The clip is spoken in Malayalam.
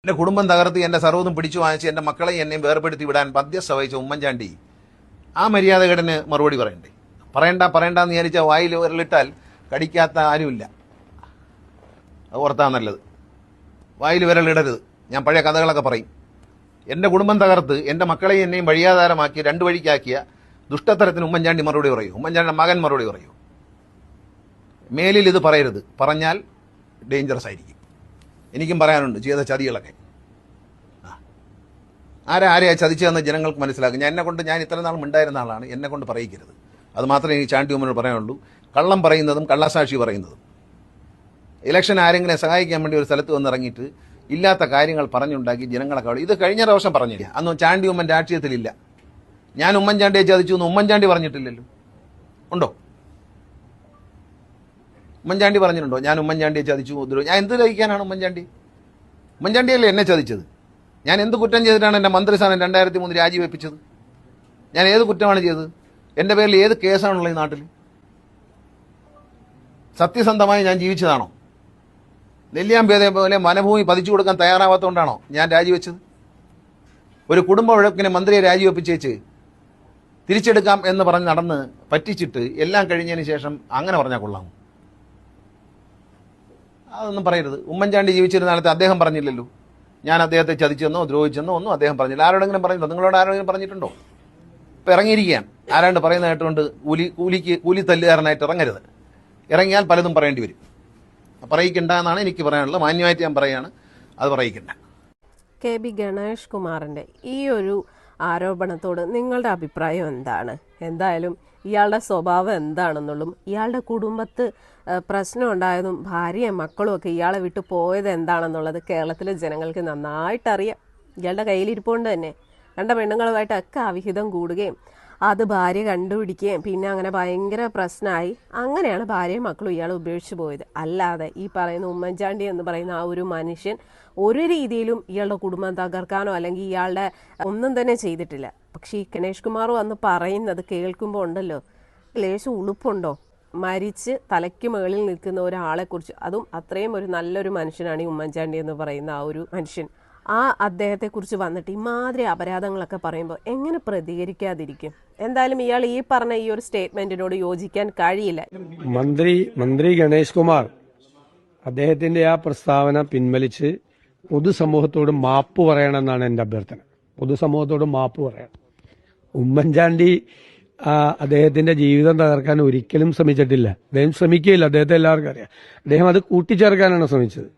എന്റെ കുടുംബം തകർത്ത് എന്റെ സർവ്വതും പിടിച്ചു വാങ്ങിച്ച് എന്റെ മക്കളെ എന്നെയും വേർപെടുത്തി വിടാൻ മധ്യസ്ഥ വഹിച്ച ഉമ്മൻചാണ്ടി ആ മര്യാദകേടിന് മറുപടി പറയണ്ടേ? പറയണ്ടെന്ന് വിചാരിച്ച വായിൽ വിരലിട്ടാൽ കടിക്കാത്ത ആരുമില്ല. അത് ഓർത്താ നല്ലത്. വായിൽ വിരലിടരുത്. ഞാൻ പഴയ കഥകളൊക്കെ പറയും. എന്റെ കുടുംബം തകർത്ത് എന്റെ മക്കളെയും എന്നെയും വഴിയാധാരമാക്കി രണ്ടു വഴിക്കാക്കിയ ദുഷ്ടത്തരത്തിന് ഉമ്മൻചാണ്ടി മറുപടി പറയൂ. ഉമ്മൻചാണ്ടിയുടെ മകൻ മറുപടി പറയൂ. മേലിൽ ഇത് പറയരുത്. പറഞ്ഞാൽ ഡേഞ്ചറസ് ആയിരിക്കും. എനിക്കും പറയാനുണ്ട് ചെയ്ത ചതികളൊക്കെ. ആരെയാ ചതിച്ചതെന്ന് ജനങ്ങൾക്ക് മനസ്സിലാക്കും. ഞാൻ ഇത്ര നാൾ ഉണ്ടായിരുന്ന ആളാണ്. എന്നെ കൊണ്ട് പറയിക്കരുത്. അത് മാത്രമേ എനിക്ക് ചാണ്ടി ഉമ്മനോട് പറയാനുള്ളൂ. കള്ളം പറയുന്നതും കള്ളസാക്ഷി പറയുന്നതും. ഇലക്ഷൻ ആരെങ്കിലും സഹായിക്കാൻ വേണ്ടി ഒരു സ്ഥലത്ത് വന്നിറങ്ങിയിട്ട് ഇല്ലാത്ത കാര്യങ്ങൾ പറഞ്ഞുണ്ടാക്കി ജനങ്ങളൊക്കെ ഇത് കഴിഞ്ഞ പ്രാവശ്യം പറഞ്ഞില്ല. അന്ന് ചാണ്ടി ഉമ്മൻ രാഷ്ട്രീയത്തിലില്ല. ഞാൻ ഉമ്മൻചാണ്ടിയെ ചതിച്ചു എന്ന് ഉമ്മൻചാണ്ടി പറഞ്ഞിട്ടില്ലല്ലോ. ഉണ്ടോ? ഉമ്മൻചാണ്ടി പറഞ്ഞിട്ടുണ്ടോ ഞാൻ ഉമ്മൻചാണ്ടിയെ ചതിച്ചു? ഞാൻ എന്ത് ലയിക്കാനാണ് ഉമ്മൻചാണ്ടിയല്ലേ എന്നെ ചതിച്ചത്? ഞാൻ എന്ത് കുറ്റം ചെയ്തിട്ടാണ് എന്റെ മന്ത്രിസ്ഥാനം 2003 രാജിവെപ്പിച്ചത്? ഞാൻ ഏത് കുറ്റമാണ് ചെയ്തത്? എന്റെ പേരിൽ ഏത് കേസാണുള്ളത് ഈ നാട്ടിൽ? സത്യസന്ധമായി ഞാൻ ജീവിച്ചതാണോ? നെല്ലിയാമ്പേതെ പോലെ വനഭൂമി പതിച്ചു കൊടുക്കാൻ തയ്യാറാവാത്തതുകൊണ്ടാണോ ഞാൻ രാജിവെച്ചത്? ഒരു കുടുംബ വഴക്കിനെ മന്ത്രിയെ രാജിവെപ്പിച്ചേച്ച് തിരിച്ചെടുക്കാം എന്ന് പറഞ്ഞ് നടന്ന് പറ്റിച്ചിട്ട് എല്ലാം കഴിഞ്ഞതിന് ശേഷം അങ്ങനെ പറഞ്ഞാൽ കൊള്ളാമോ? അതൊന്നും പറയരുത്. ഉമ്മൻചാണ്ടി ജീവിച്ചിരുന്ന കാലത്ത് അദ്ദേഹം പറഞ്ഞില്ലല്ലോ ഞാൻ അദ്ദേഹത്തെ ചതിച്ചെന്നോ ദ്രോഹിച്ചെന്നോ ഒന്നും അദ്ദേഹം പറഞ്ഞില്ല. ആരോടെങ്കിലും പറഞ്ഞിട്ടുണ്ടോ? നിങ്ങളോട് ആരോടെങ്കിലും പറഞ്ഞിട്ടുണ്ടോ? ഇപ്പം ഇറങ്ങിയിരിക്കുകയാണ്. ആരാണ്ട് പറയുന്ന കേട്ടുകൊണ്ട് കൂലി തല്ലുകാരനായിട്ട് ഇറങ്ങരുത്. ഇറങ്ങിയാൽ പലതും പറയേണ്ടി വരും. പറയിക്കണ്ട എന്നാണ് എനിക്ക് പറയാനുള്ളത്. മാന്യമായിട്ട് ഞാൻ പറയുകയാണ്, അത് പറയിക്കണ്ട. KB ഗണേഷ് കുമാറിന്റെ ഈ ഒരു ആരോപണത്തോട് നിങ്ങളുടെ അഭിപ്രായം എന്താണ്? എന്തായാലും ഇയാളുടെ സ്വഭാവം എന്താണെന്നുള്ളതും ഇയാളുടെ കുടുംബത്ത് പ്രശ്നം ഉണ്ടായതും ഭാര്യയും മക്കളും ഒക്കെ ഇയാളെ വിട്ടു പോയത് എന്താണെന്നുള്ളത് കേരളത്തിലെ ജനങ്ങൾക്ക് നന്നായിട്ടറിയാം. ഇയാളുടെ കയ്യിലിരിപ്പുകൊണ്ട് തന്നെ കണ്ട പെണ്ണുങ്ങളുമായിട്ടൊക്കെ അവിഹിതം കൂടുകയും അത് ഭാര്യ കണ്ടുപിടിക്കുകയും പിന്നെ അങ്ങനെ ഭയങ്കര പ്രശ്നമായി. അങ്ങനെയാണ് ഭാര്യയും മക്കളും ഇയാൾ ഉപേക്ഷിച്ച് പോയത്. അല്ലാതെ ഈ പറയുന്ന ഉമ്മൻചാണ്ടി എന്ന് പറയുന്ന ആ ഒരു മനുഷ്യൻ ഒരു രീതിയിലും ഇയാളുടെ കുടുംബം തകർക്കാനോ അല്ലെങ്കിൽ ഇയാളുടെ ഒന്നും തന്നെ ചെയ്തിട്ടില്ല. പക്ഷേ ഈ ഗണേഷ് കുമാർ വന്ന് പറയുന്നത് കേൾക്കുമ്പോൾ ഉണ്ടല്ലോ ലേശം ഉളുപ്പുണ്ടോ? മരിച്ച് തലയ്ക്ക് മുകളിൽ നിൽക്കുന്ന ഒരാളെക്കുറിച്ച്, അതും അത്രയും ഒരു നല്ലൊരു മനുഷ്യനാണ് ഈ ഉമ്മൻചാണ്ടി എന്ന് പറയുന്ന ആ ഒരു മനുഷ്യൻ. ആ അദ്ദേഹത്തെക്കുറിച്ച് വന്നിട്ട് ഇമാതിരി അപരാധങ്ങളൊക്കെ പറയുമ്പോൾ എങ്ങനെ പ്രതികരിക്കാതിരിക്കും? എന്തായാലും ഇയാൾ ഈ പറഞ്ഞ ഈ ഒരു സ്റ്റേറ്റ്മെന്റിനോട് യോജിക്കാൻ കഴിയില്ല. മന്ത്രി ഗണേഷ് കുമാർ അദ്ദേഹത്തിന്റെ ആ പ്രസ്താവന പിൻവലിച്ച് പൊതുസമൂഹത്തോട് മാപ്പ് പറയണമെന്നാണ് എന്റെ അഭ്യർത്ഥന. പൊതുസമൂഹത്തോട് മാപ്പ് പറയണം. ഉമ്മൻചാണ്ടി അദ്ദേഹത്തിന്റെ ജീവിതം തകർക്കാൻ ഒരിക്കലും ശ്രമിച്ചിട്ടില്ല. അദ്ദേഹം ശ്രമിക്കുകയില്ല. അദ്ദേഹത്തെ എല്ലാവർക്കും അറിയാം. അദ്ദേഹം അത് കൂട്ടിച്ചേർക്കാനാണ് ശ്രമിച്ചത്.